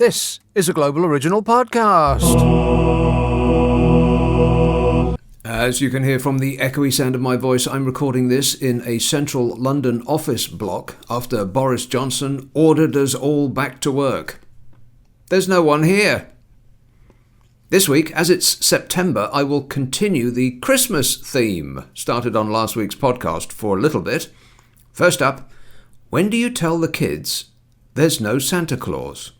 This is a Global Original Podcast. As you can hear from the echoey sound of my voice, I'm recording this in a central London office block after Boris Johnson ordered us all back to work. There's no one here. This week, as it's September, I will continue the Christmas theme started on last week's podcast for a little bit. First up, when do you tell the kids there's no Santa Claus?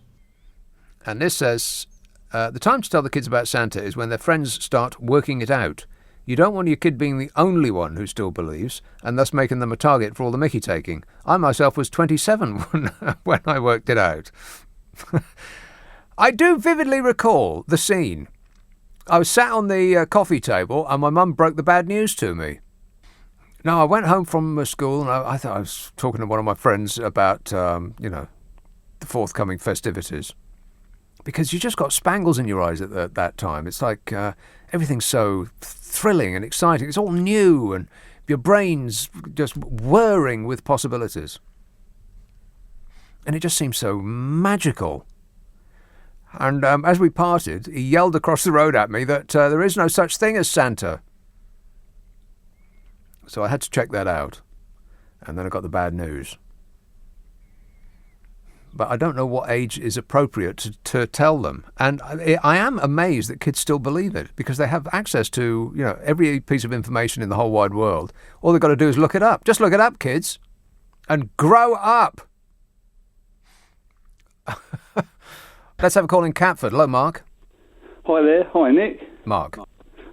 And this says, the time to tell the kids about Santa is when their friends start working it out. You don't want your kid being the only one who still believes, and thus making them a target for all the mickey taking. I myself was 27 when I worked it out. I do vividly recall the scene. I was sat on the coffee table and my mum broke the bad news to me. Now, I went home from school and I thought I was talking to one of my friends about, the forthcoming festivities. Because you just got spangles in your eyes at that time. It's like everything's so thrilling and exciting. It's all new and your brain's just whirring with possibilities. And it just seems so magical. And as we parted, he yelled across the road at me that there is no such thing as Santa. So I had to check that out. And then I got the bad news. But I don't know what age is appropriate to tell them. And I am amazed that kids still believe it because they have access to, every piece of information in the whole wide world. All they've got to do is look it up. Just look it up, kids. And grow up. Let's have a call in Catford. Hello, Mark. Hi there. Hi, Nick. Mark.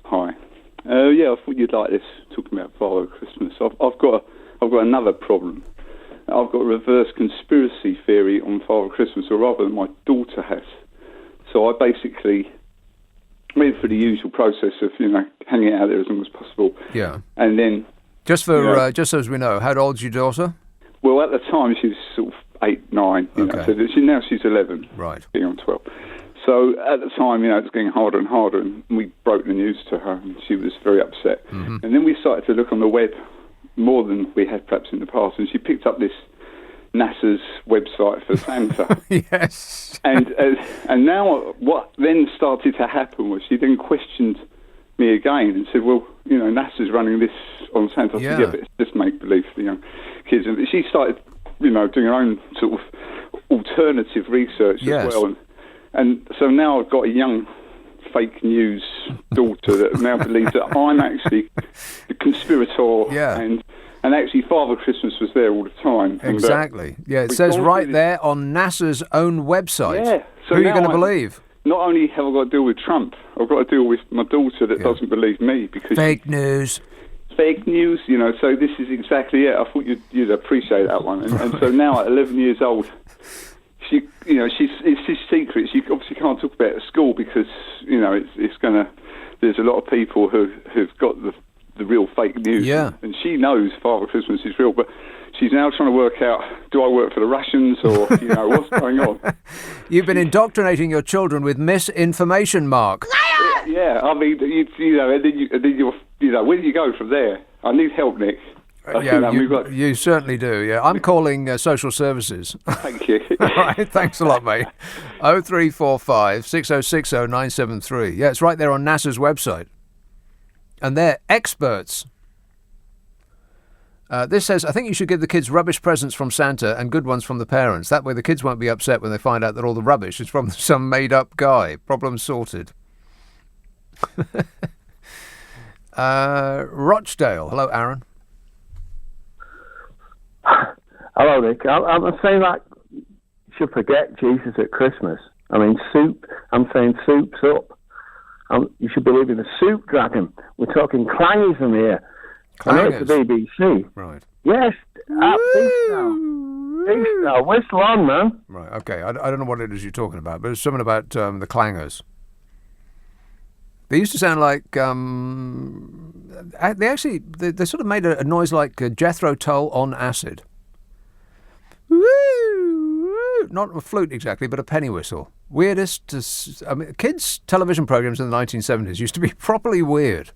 Hi. I thought you'd like this, talking about Father Christmas. I've got another problem. I've got a reverse conspiracy theory on Father Christmas, or rather my daughter has. So I basically went through the usual process of, hanging out there as long as possible. Yeah. And then... Just so as we know, how old's your daughter? Well, at the time she was sort of 8, 9, okay. So now she's 11. Right. Being on 12. So at the time, it was getting harder and harder, and we broke the news to her, and she was very upset. Mm-hmm. And then we started to look on the web more than we had perhaps in the past, and she picked up this NASA's website for Santa. Yes. And now what then started to happen was she then questioned me again and said, well, NASA's running this on Santa. I said, yeah, but it's just make-believe for the young kids. And she started, doing her own sort of alternative research as well. And so now I've got a young fake news daughter that now believes that I'm actually the conspirator, and actually Father Christmas was there all the time. Exactly. It says right there on NASA's own website. Yeah. So who are you going to believe? Not only have I got to deal with Trump, I've got to deal with my daughter that doesn't believe me because fake news. Fake news, so this is exactly it. I thought you'd appreciate that one. And so now at 11 years old, it's his secret. She obviously can't talk about it at school because, there's a lot of people who've got the real fake news. Yeah. And she knows Father Christmas is real, but she's now trying to work out, do I work for the Russians or, what's going on? You've been indoctrinating your children with misinformation, Mark. Yeah, I mean, where do you go from there? I need help, Nick. You certainly do, yeah. I'm calling social services. Thank you. All right, thanks a lot, mate. 0345 6060 973. Yeah, it's right there on NASA's website. And they're experts. This says, I think you should give the kids rubbish presents from Santa and good ones from the parents. That way the kids won't be upset when they find out that all the rubbish is from some made-up guy. Problem sorted. Rochdale. Hello, Aaron. Hello, Nick. I'm saying that you should forget Jesus at Christmas. I mean, soup. I'm saying soup's up. You should believe in the soup dragon. We're talking clangers here. Clangers? I know it's the BBC. Right. Yes. Peace now. Whistle on, man. Right, okay. I don't know what it is you're talking about, but it's something about the clangers. They used to sound like they sort of made a noise like Jethro Tull on acid. Not a flute exactly, but a penny whistle. Weirdest. Kids' television programs in the 1970s used to be properly weird.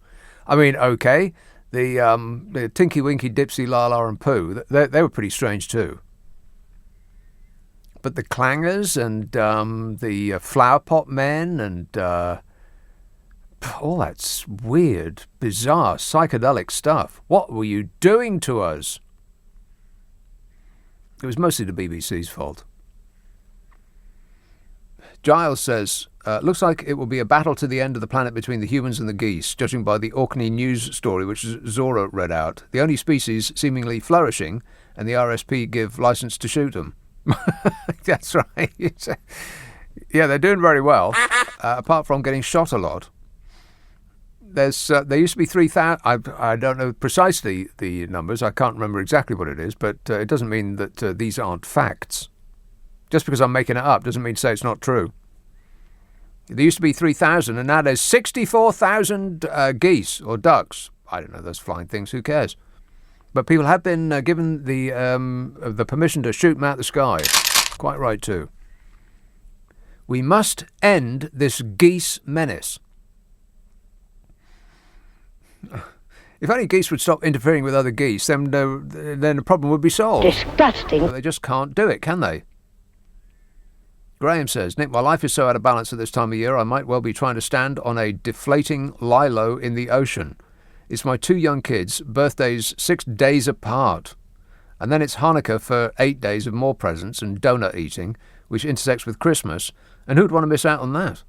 I mean, okay, the Tinky Winky Dipsy La La and Pooh, they were pretty strange too. But the clangers and the flower pot men and all that's weird, bizarre, psychedelic stuff. What were you doing to us? It was mostly the BBC's fault. Giles says, looks like it will be a battle to the end of the planet between the humans and the geese, judging by the Orkney news story which Zora read out. The only species seemingly flourishing, and the RSP give license to shoot them. That's right. Yeah, they're doing very well, apart from getting shot a lot. There used to be 3,000. I don't know precisely the numbers. I can't remember exactly what it is, but it doesn't mean that these aren't facts. Just because I'm making it up doesn't mean to say it's not true. There used to be 3,000, and now there's 64,000 geese or ducks. I don't know, those flying things. Who cares? But people have been given the permission to shoot them out the sky. Quite right too. We must end this geese menace. If only geese would stop interfering with other geese, then the problem would be solved. Disgusting. But they just can't do it, can they? Graham says, Nick, my life is so out of balance at this time of year, I might well be trying to stand on a deflating lilo in the ocean. It's my 2 young kids' birthdays 6 days apart. And then it's Hanukkah for 8 days of more presents and donut eating, which intersects with Christmas. And who'd want to miss out on that?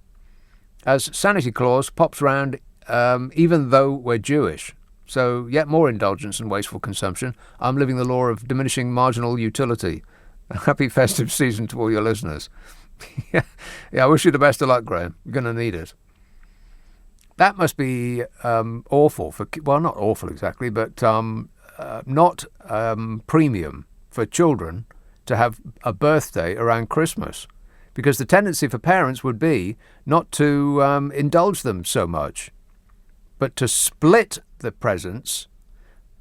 As Sanity Claus pops round, even though we're Jewish. So yet more indulgence and wasteful consumption. I'm living the law of diminishing marginal utility. A happy festive season to all your listeners. Yeah, I wish you the best of luck, Graham. You're going to need it. That must be awful for, well, not awful exactly, but not premium for children to have a birthday around Christmas, because the tendency for parents would be not to indulge them so much, but to split the presents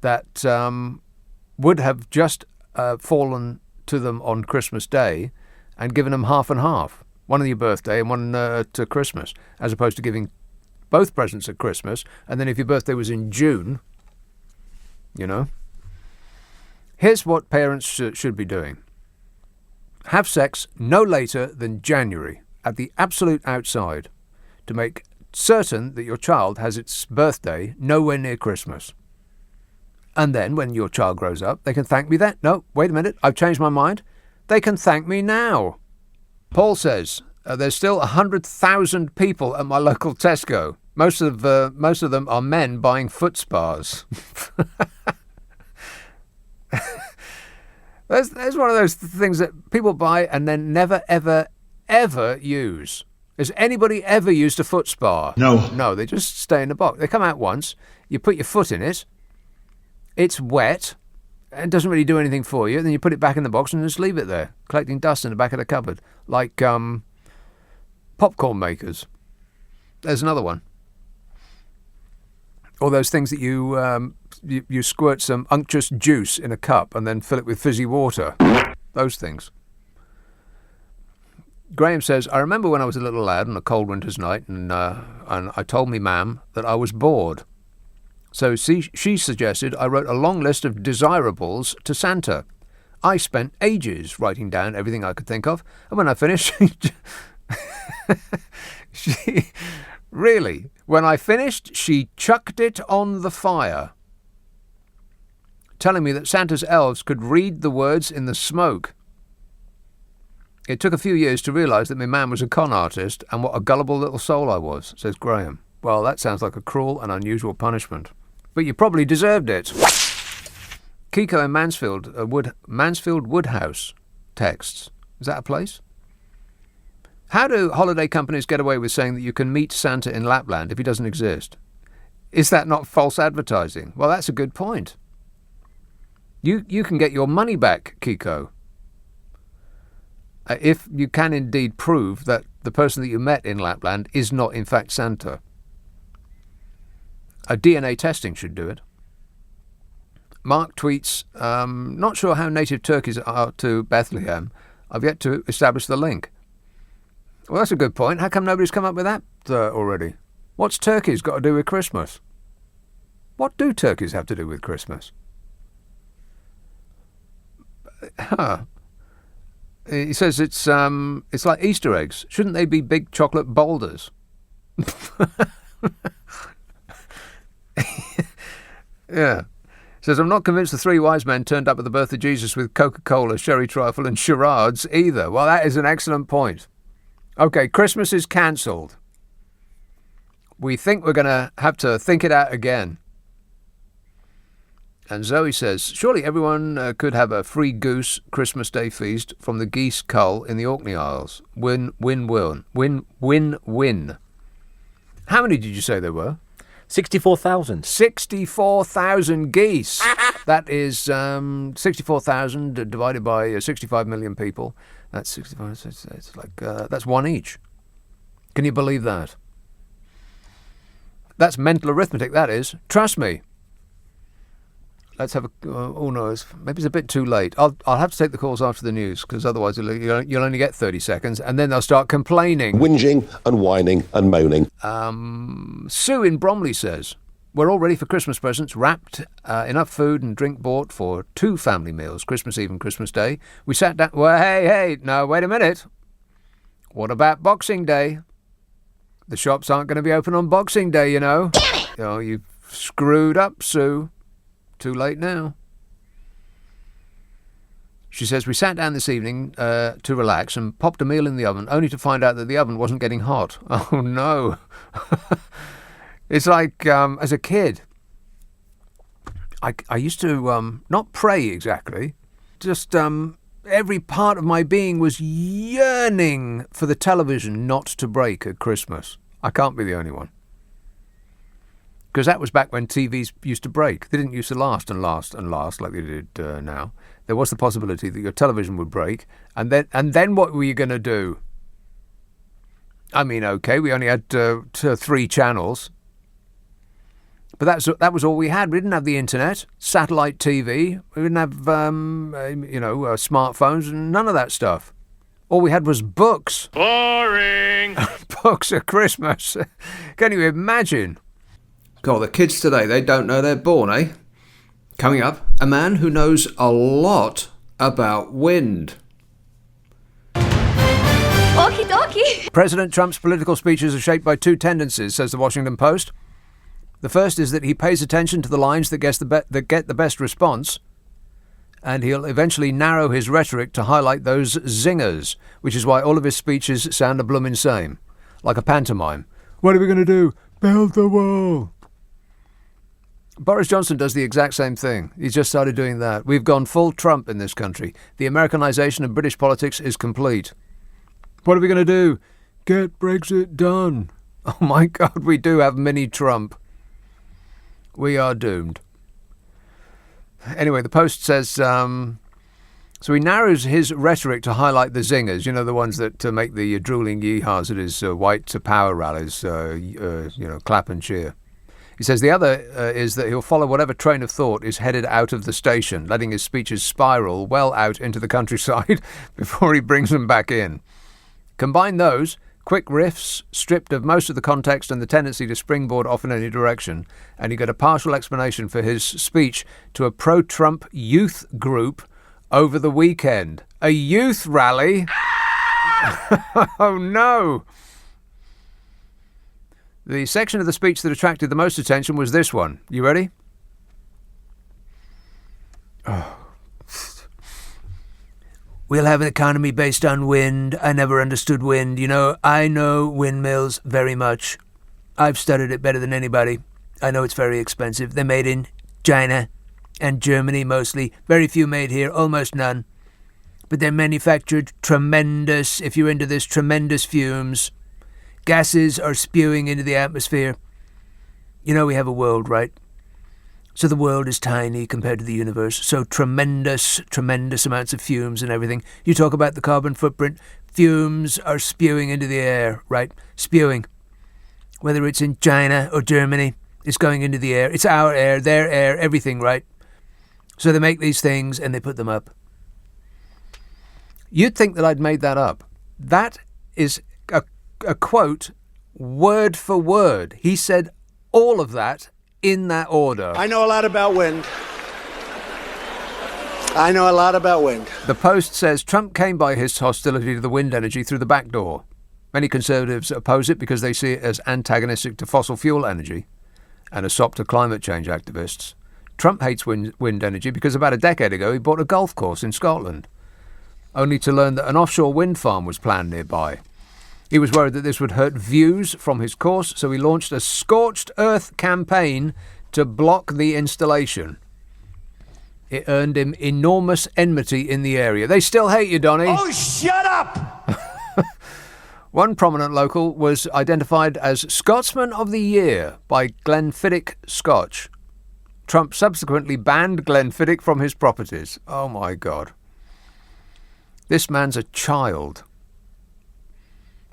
that would have just fallen to them on Christmas Day and given them half and half, one on your birthday and one to Christmas, as opposed to giving both presents at Christmas, and then if your birthday was in June, you know. Here's what parents should be doing. Have sex no later than January, at the absolute outside, to make certain that your child has its birthday nowhere near Christmas. And then, when your child grows up, they can thank me then. No, wait a minute, I've changed my mind. They can thank me now. Paul says, there's still 100,000 people at my local Tesco. Most of them are men buying foot spas. There's one of those things that people buy and then never, ever, ever use. Has anybody ever used a foot spa? No. No, they just stay in the box. They come out once, you put your foot in it, it's wet, and doesn't really do anything for you, then you put it back in the box and just leave it there, collecting dust in the back of the cupboard, like popcorn makers. There's another one. Or those things that you squirt some unctuous juice in a cup and then fill it with fizzy water. Those things. Graham says, I remember when I was a little lad on a cold winter's night and I told me mam that I was bored. So she suggested I wrote a long list of desirables to Santa. I spent ages writing down everything I could think of, and when I finished, when I finished, she chucked it on the fire, telling me that Santa's elves could read the words in the smoke. It took a few years to realise that my man was a con artist and what a gullible little soul I was, says Graham. Well, that sounds like a cruel and unusual punishment. But you probably deserved it. Kiko in Mansfield Woodhouse texts. Is that a place? How do holiday companies get away with saying that you can meet Santa in Lapland if he doesn't exist? Is that not false advertising? Well, that's a good point. You can get your money back, Kiko, if you can indeed prove that the person that you met in Lapland is not in fact Santa. A DNA testing should do it. Mark tweets, not sure how native turkeys are to Bethlehem. I've yet to establish the link. Well, that's a good point. How come nobody's come up with that already? What's turkeys got to do with Christmas? What do turkeys have to do with Christmas? He says it's like Easter eggs. Shouldn't they be big chocolate boulders? Yeah. Says, I'm not convinced the three wise men turned up at the birth of Jesus with Coca-Cola, sherry trifle and charades either. Well, that is an excellent point. OK, Christmas is cancelled. We think we're going to have to think it out again. And Zoe says, surely everyone could have a free goose Christmas Day feast from the geese cull in the Orkney Isles. Win, win, win. Win, win, win. How many did you say there were? 64,000. 64,000 geese. That is 64,000 divided by 65 million people. That's 65. It's like that's one each. Can you believe that? That's mental arithmetic. That is. Trust me. Let's have a. Oh no, maybe it's a bit too late. I'll have to take the calls after the news because otherwise you'll only get 30 seconds and then they'll start complaining, whinging and whining and moaning. Sue in Bromley says we're all ready for Christmas presents, wrapped, enough food and drink bought for 2 family meals, Christmas Eve and Christmas Day. We sat down. Well, hey, no, wait a minute. What about Boxing Day? The shops aren't going to be open on Boxing Day, you know. Damn it! Oh, you've screwed up, Sue. Too late now. She says, we sat down this evening to relax and popped a meal in the oven, only to find out that the oven wasn't getting hot. Oh, no. It's like, as a kid, I used to not pray exactly, just every part of my being was yearning for the television not to break at Christmas. I can't be the only one. Because that was back when TVs used to break. They didn't used to last and last and last like they did now. There was the possibility that your television would break, and then what were you going to do? I mean, okay, we only had 3 channels, but that was all we had. We didn't have the internet, satellite TV. We didn't have smartphones and none of that stuff. All we had was books. Boring. Books at Christmas. Can you imagine? God, the kids today, they don't know they're born, eh? Coming up, a man who knows a lot about wind. Okie dokie. President Trump's political speeches are shaped by 2 tendencies, says the Washington Post. The first is that he pays attention to the lines that get the best response, and he'll eventually narrow his rhetoric to highlight those zingers, which is why all of his speeches sound a bloomin' same, like a pantomime. What are we going to do? Build the wall. Boris Johnson does the exact same thing. He's just started doing that. We've gone full Trump in this country. The Americanization of British politics is complete. What are we going to do? Get Brexit done. Oh my God, we do have mini Trump. We are doomed. Anyway, the Post says, so he narrows his rhetoric to highlight the zingers, you know, the ones that make the drooling yeehaws at his white power rallies, clap and cheer. He says the other is that he'll follow whatever train of thought is headed out of the station, letting his speeches spiral well out into the countryside before he brings them back in. Combine those, quick riffs, stripped of most of the context and the tendency to springboard off in any direction, and you get a partial explanation for his speech to a pro-Trump youth group over the weekend. A youth rally? Oh, no! The section of the speech that attracted the most attention was this one. You ready? Oh. We'll have an economy based on wind. I never understood wind. You know, I know windmills very much. I've studied it better than anybody. I know it's very expensive. They're made in China and Germany mostly. Very few made here, almost none. But they're manufactured tremendous, if you're into this, tremendous fumes. Gases are spewing into the atmosphere. You know we have a world, right? So the world is tiny compared to the universe. So tremendous amounts of fumes and everything. You talk about the carbon footprint. Fumes are spewing into the air, right? Spewing. Whether it's in China or Germany, it's going into the air. It's our air, their air, everything, right? So they make these things and they put them up. You'd think that I'd made that up. That is a quote, word for word. He said all of that in that order. I know a lot about wind. I know a lot about wind. The Post says Trump came by his hostility to the wind energy through the back door. Many conservatives oppose it because they see it as antagonistic to fossil fuel energy and a sop to climate change activists. Trump hates wind energy because about a decade ago he bought a golf course in Scotland, only to learn that an offshore wind farm was planned nearby. He was worried that this would hurt views from his course, so he launched a scorched earth campaign to block the installation. It earned him enormous enmity in the area. They still hate you, Donny. Oh, shut up! One prominent local was identified as Scotsman of the Year by Glenfiddich Scotch. Trump subsequently banned Glenfiddich from his properties. Oh, my God. This man's a child.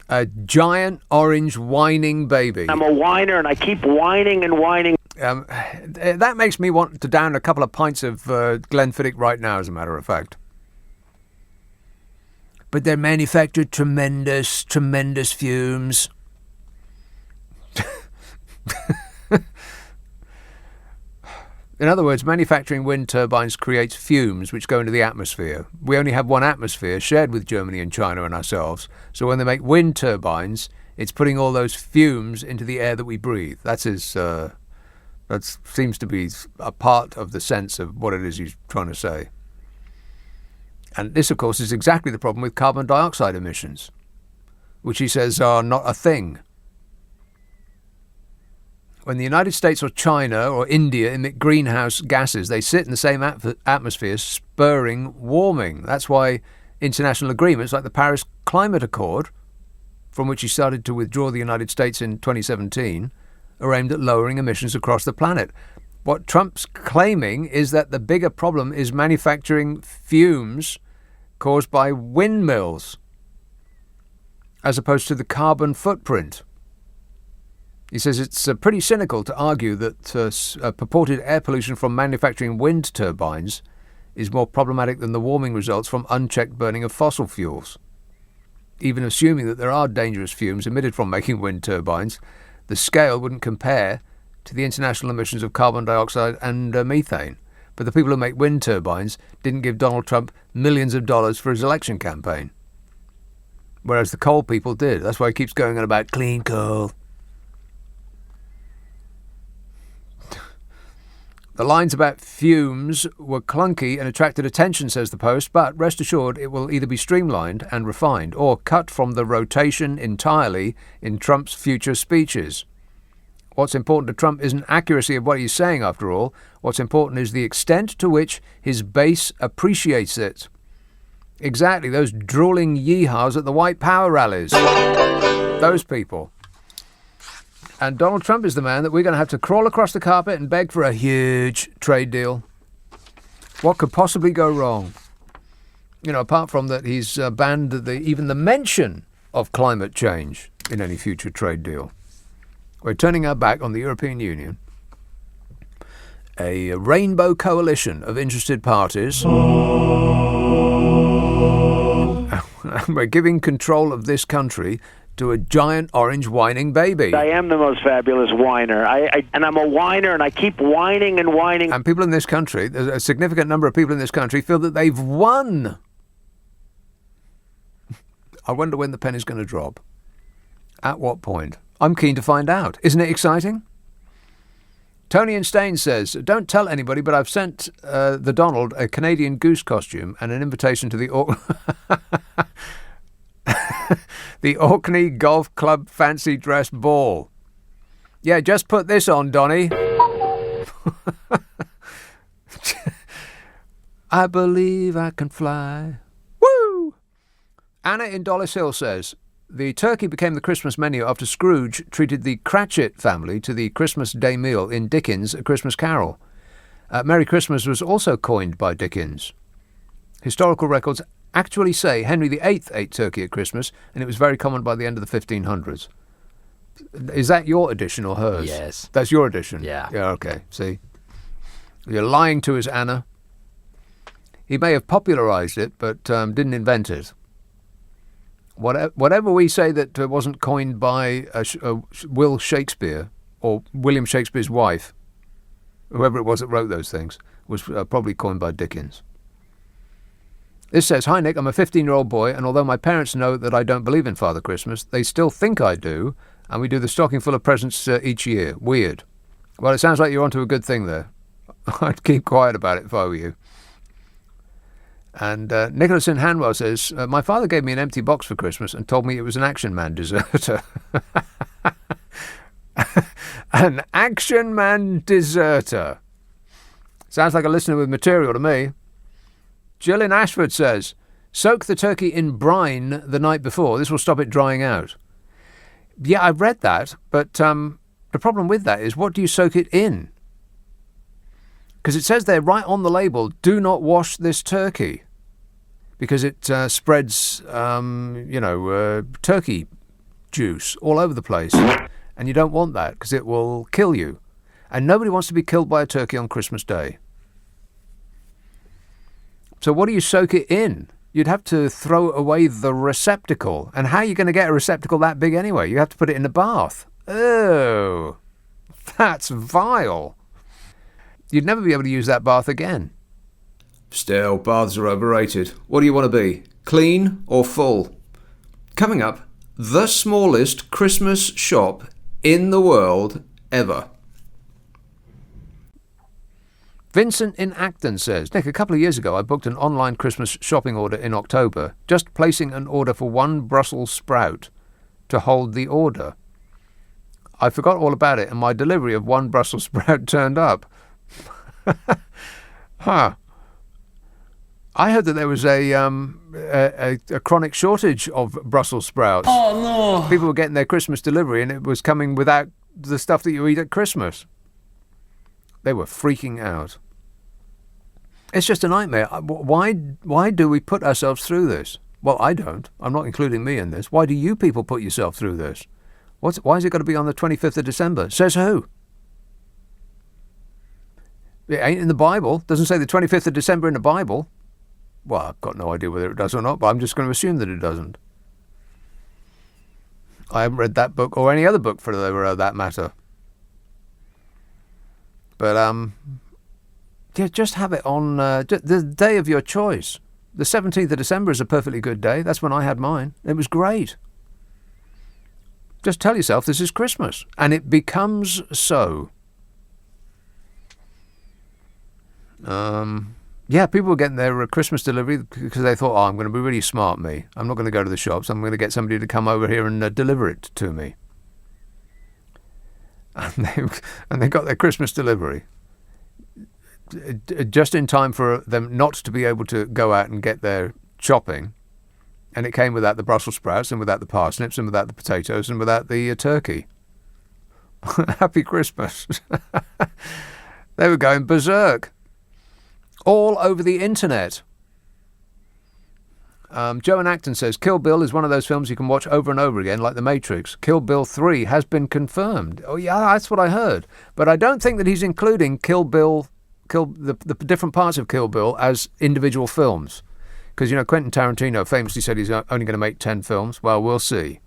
A giant orange whining baby. I'm a whiner and I keep whining and whining. That makes me want to down a couple of pints of Glenfiddich right now, as a matter of fact. But they're manufactured tremendous fumes. In other words, manufacturing wind turbines creates fumes which go into the atmosphere. We only have one atmosphere shared with Germany and China and ourselves. So when they make wind turbines, it's putting all those fumes into the air that we breathe. That seems to be a part of the sense of what it is he's trying to say. And this, of course, is exactly the problem with carbon dioxide emissions, which he says are not a thing. When the United States or China or India emit greenhouse gases, they sit in the same atmosphere, spurring warming. That's why international agreements like the Paris Climate Accord, from which he started to withdraw the United States in 2017, are aimed at lowering emissions across the planet. What Trump's claiming is that the bigger problem is manufacturing fumes caused by windmills, as opposed to the carbon footprint. He says it's pretty cynical to argue that purported air pollution from manufacturing wind turbines is more problematic than the warming results from unchecked burning of fossil fuels. Even assuming that there are dangerous fumes emitted from making wind turbines, the scale wouldn't compare to the international emissions of carbon dioxide and methane. But the people who make wind turbines didn't give Donald Trump millions of dollars for his election campaign, whereas the coal people did. That's why he keeps going on about clean coal. The lines about fumes were clunky and attracted attention, says the Post, but rest assured it will either be streamlined and refined or cut from the rotation entirely in Trump's future speeches. What's important to Trump isn't accuracy of what he's saying, after all. What's important is the extent to which his base appreciates it. Exactly, those drooling yeehaws at the white power rallies. Those people. And Donald Trump is the man that we're going to have to crawl across the carpet and beg for a huge trade deal. What could possibly go wrong? You know, apart from that he's banned even the mention of climate change in any future trade deal. We're turning our back on the European Union, a rainbow coalition of interested parties. And we're giving control of this country to a giant orange whining baby. I am the most fabulous whiner. And I'm a whiner, and I keep whining and whining. And people in this country, a significant number of people in this country, feel that they've won. I wonder when the penny's going to drop. At what point? I'm keen to find out. Isn't it exciting? Tony and Stain says, don't tell anybody, but I've sent the Donald a Canadian goose costume and an invitation to the the Orkney Golf Club fancy dress ball. Yeah, just put this on, Donny. I believe I can fly. Woo! Anna in Dollis Hill says, the turkey became the Christmas menu after Scrooge treated the Cratchit family to the Christmas Day meal in Dickens' A Christmas Carol. Merry Christmas was also coined by Dickens. Historical records actually say Henry VIII ate turkey at Christmas, and it was very common by the end of the 1500s. Is that your edition or hers? Yes. That's your edition? Yeah. Yeah, okay. See? You're lying to us, Anna. He may have popularised it, but didn't invent it. Whatever we say that wasn't coined by Will Shakespeare or William Shakespeare's wife, whoever it was that wrote those things, was probably coined by Dickens. This says, "Hi Nick, I'm a 15-year-old boy, and although my parents know that I don't believe in Father Christmas, they still think I do, and we do the stocking full of presents each year. Weird." Well, it sounds like you're onto a good thing there. I'd keep quiet about it if I were you. And Nicholas in Hanwell says, "My father gave me an empty box for Christmas and told me it was an Action Man deserter." An Action Man deserter. Sounds like a listener with material to me. Jill in Ashford says, "Soak the turkey in brine the night before. This will stop it drying out." Yeah, I've read that, but the problem with that is, what do you soak it in? Because it says there right on the label, "Do not wash this turkey," because it spreads, turkey juice all over the place. And you don't want that, because it will kill you. And nobody wants to be killed by a turkey on Christmas Day. So what do you soak it in? You'd have to throw away the receptacle. And how are you going to get a receptacle that big anyway? You have to put it in a bath. Oh, that's vile. You'd never be able to use that bath again. Still, baths are overrated. What do you want to be? Clean or full? Coming up, the smallest Christmas shop in the world ever. Vincent in Acton says, "Nick, a couple of years ago I booked an online Christmas shopping order in October, just placing an order for one Brussels sprout to hold the order. I forgot all about it and my delivery of one Brussels sprout turned up." Huh. I heard that there was a chronic shortage of Brussels sprouts. Oh, no. People were getting their Christmas delivery and it was coming without the stuff that you eat at Christmas. They were freaking out. It's just a nightmare. Why do we put ourselves through this? Well, I don't. I'm not including me in this. Why do you people put yourself through this? Why is it got to be on the 25th of December? Says who? It ain't in the Bible. Doesn't say the 25th of December in the Bible. Well, I've got no idea whether it does or not, but I'm just going to assume that it doesn't. I haven't read that book or any other book for that matter. But, just have it on the day of your choice. The 17th of December is a perfectly good day. That's when I had mine. It was great. Just tell yourself this is Christmas. And it becomes so. People were getting their Christmas delivery because they thought, I'm going to be really smart, me. I'm not going to go to the shops. I'm going to get somebody to come over here and deliver it to me. And they got their Christmas delivery just in time for them not to be able to go out and get their shopping. And it came without the Brussels sprouts and without the parsnips and without the potatoes and without the turkey. Happy Christmas. They were going berserk. All over the internet. Joe in Acton says, "Kill Bill is one of those films you can watch over and over again, like The Matrix. Kill Bill 3 has been confirmed." Oh, yeah, that's what I heard. But I don't think that he's including the different parts of Kill Bill as individual films. Because, Quentin Tarantino famously said he's only going to make 10 films. Well, we'll see.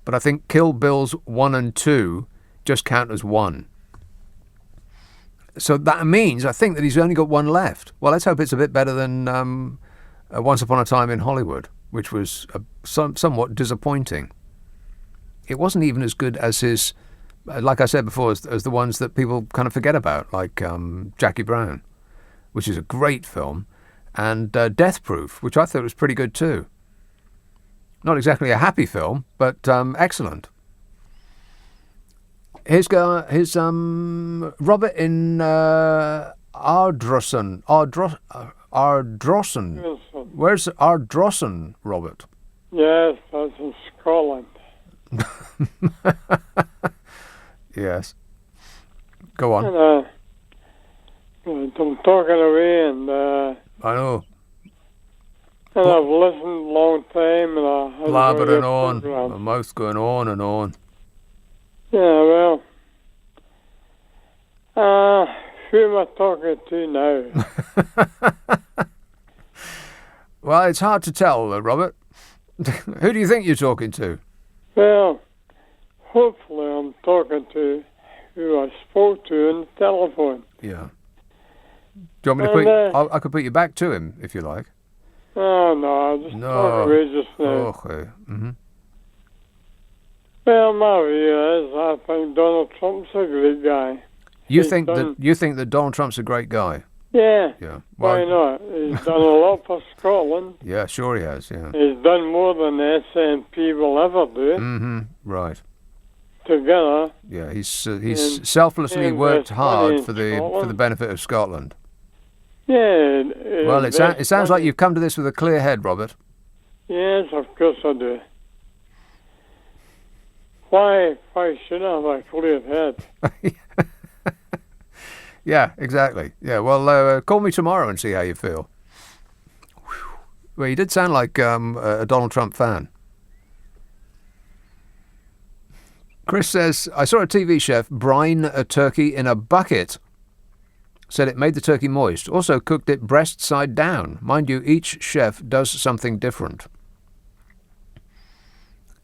But I think Kill Bills 1 and 2 just count as one. So that means, I think, that he's only got one left. Well, let's hope it's a bit better than Once Upon a Time in Hollywood, which was somewhat disappointing. It wasn't even as good as his, like I said before, as the ones that people kind of forget about, like Jackie Brown, which is a great film, and Death Proof, which I thought was pretty good too. Not exactly a happy film, but excellent. Here's Robert in Ardrossan. Ardrossan. Where's Ardrossan, Robert? Yes, that's in Scotland. Yes. Go on. And I'm talking away, and I know. And I've listened a long time, and I blabbering on, my mouth's going on and on. Yeah, well, who am I talking to now? Well, it's hard to tell, Robert. Who do you think you're talking to? Well, hopefully I'm talking to who I spoke to on the telephone. Yeah. Do you want me to I could put you back to him, if you like. Oh, no, I just talk away just now. Okay. Mm-hmm. Well, my view is I think Donald Trump's a great guy. You think that Donald Trump's a great guy? Yeah. Yeah. Why not? He's done a lot for Scotland. Yeah, sure he has, yeah. He's done more than the SNP will ever do. Mm-hmm. Right. Together. Yeah, he's selflessly worked hard for the benefit of Scotland. Yeah. Well, it sounds like you've come to this with a clear head, Robert. Yes, of course I do. Why should I have a clear head? Yeah, exactly. Yeah, well, call me tomorrow and see how you feel. Well, you did sound like a Donald Trump fan. Chris says, I saw a TV chef brine a turkey in a bucket. Said it made the turkey moist. Also cooked it breast side down. Mind you, each chef does something different.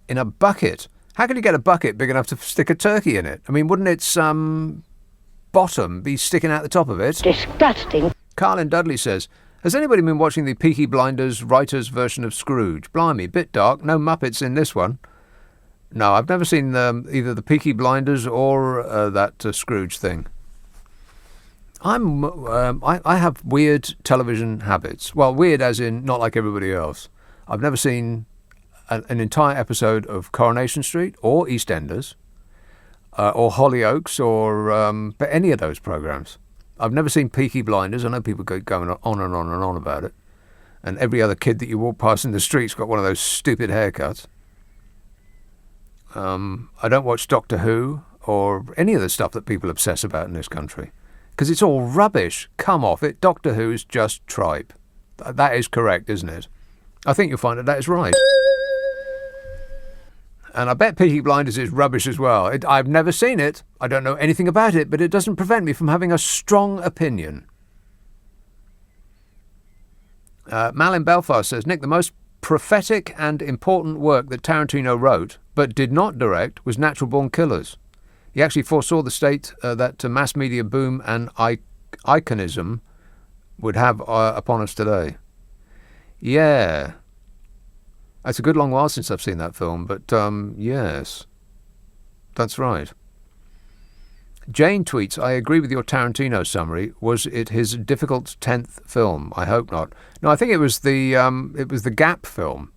In a bucket? How can you get a bucket big enough to stick a turkey in it? I mean, wouldn't its bottom be sticking out the top of it? Disgusting. Carlin Dudley says, has anybody been watching the Peaky Blinders writer's version of Scrooge? Blimey, bit dark. No Muppets in this one. No, I've never seen either the Peaky Blinders or that Scrooge thing. I have weird television habits. Well, weird as in not like everybody else. I've never seen an entire episode of Coronation Street or EastEnders or Hollyoaks or any of those programs. I've never seen Peaky Blinders. I know people go going on and on and on about it. And every other kid that you walk past in the street's got one of those stupid haircuts. I don't watch Doctor Who or any of the stuff that people obsess about in this country. Because it's all rubbish. Come off it. Doctor Who's just tripe. That is correct, isn't it? I think you'll find that is right. And I bet Peaky Blinders is rubbish as well. I've never seen it. I don't know anything about it, but it doesn't prevent me from having a strong opinion. Mal in Belfast says, Nick, the most prophetic and important work that Tarantino wrote, but did not direct, was Natural Born Killers. He actually foresaw the state that mass media boom and iconism would have upon us today. Yeah. It's a good long while since I've seen that film, but yes, that's right. Jane tweets, I agree with your Tarantino summary. Was it his difficult 10th film? I hope not. No, I think it was the Gap film.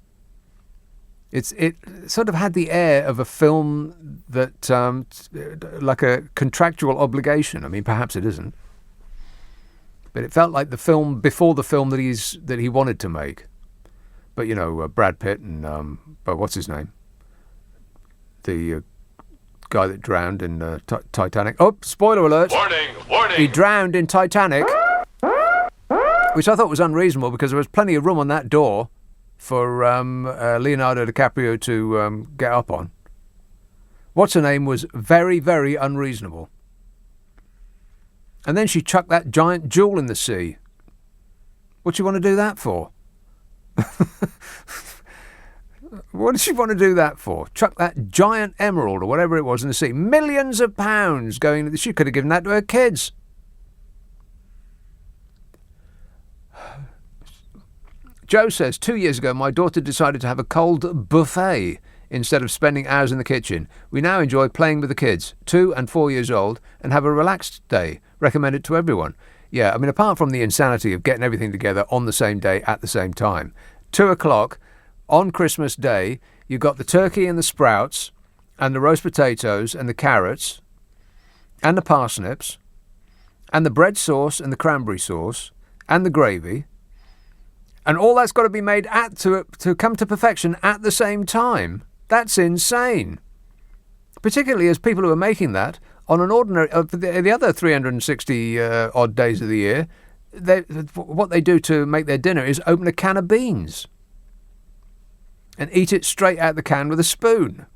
It sort of had the air of a film that, like a contractual obligation. I mean, perhaps it isn't. But it felt like the film before the film that he wanted to make. But, you know, Brad Pitt and, what's his name? The guy that drowned in Titanic. Oh, spoiler alert. Warning. He drowned in Titanic. Which I thought was unreasonable because there was plenty of room on that door for Leonardo DiCaprio to get up on. What's her name was very, very unreasonable. And then she chucked that giant jewel in the sea. What do you want to do that for? What did she want to do that for? Chuck that giant emerald or whatever it was in the sea. Millions of pounds going. She could have given that to her kids. Joe says, 2 years ago, my daughter decided to have a cold buffet instead of spending hours in the kitchen. We now enjoy playing with the kids, 2 and 4 years old, and have a relaxed day. Recommend it to everyone. Yeah, I mean, apart from the insanity of getting everything together on the same day at the same time. 2 o'clock on Christmas Day, you've got the turkey and the sprouts and the roast potatoes and the carrots and the parsnips and the bread sauce and the cranberry sauce and the gravy. And all that's got to be made to come to perfection at the same time. That's insane. Particularly as people who are making that on an ordinary, the other 360 odd days of the year, what they do to make their dinner is open a can of beans and eat it straight out the can with a spoon.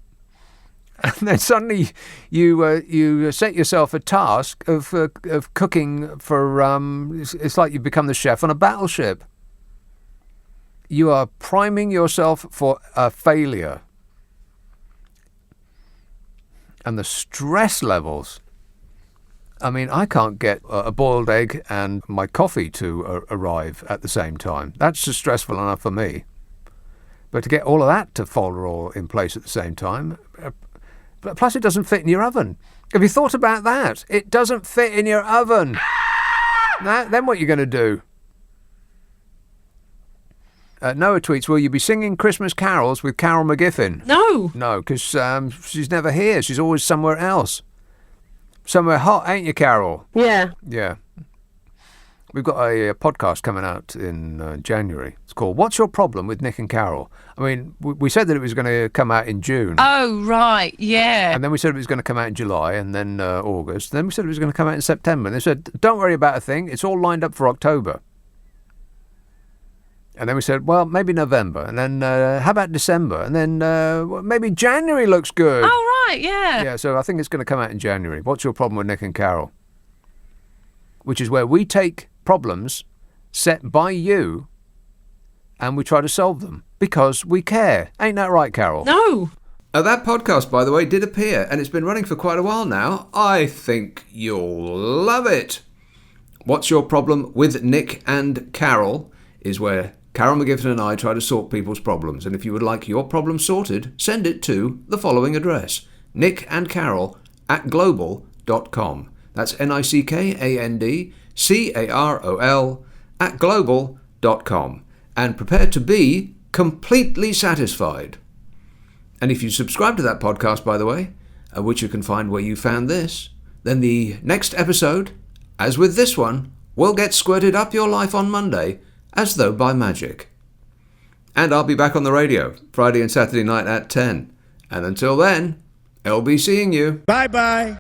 And then suddenly you set yourself a task of cooking for, it's like you've become the chef on a battleship. You are priming yourself for a failure. And the stress levels I mean, I can't get a boiled egg and my coffee to arrive at the same time. That's just stressful enough for me. But to get all of that to follow all in place at the same time, plus it doesn't fit in your oven. Have you thought about that? It doesn't fit in your oven. Then what are you going to do? Noah tweets, will you be singing Christmas carols with Carol McGiffin? No. No, because she's never here. She's always somewhere else. Somewhere hot, ain't you, Carol? Yeah. Yeah. We've got a podcast coming out in January. It's called What's Your Problem with Nick and Carol? I mean, we said that it was going to come out in June. Oh, right, yeah. And then we said it was going to come out in July and then August. Then we said it was going to come out in September. And they said, don't worry about a thing. It's all lined up for October. And then we said, well, maybe November. And then how about December? And then maybe January looks good. Oh, right, yeah. Yeah, so I think it's going to come out in January. What's Your Problem with Nick and Carol? Which is where we take problems set by you and we try to solve them because we care. Ain't that right, Carol? No. That podcast, by the way, did appear and it's been running for quite a while now. I think you'll love it. What's Your Problem with Nick and Carol is where Carol McGiffin and I try to sort people's problems. And if you would like your problem sorted, send it to the following address, nickandcarol@global.com. That's nickandcarol@global.com. And prepare to be completely satisfied. And if you subscribe to that podcast, by the way, which you can find where you found this, then the next episode, as with this one, will get squirted up your life on Monday, as though by magic. And I'll be back on the radio Friday and Saturday night at 10. And until then, I'll be seeing you. Bye-bye.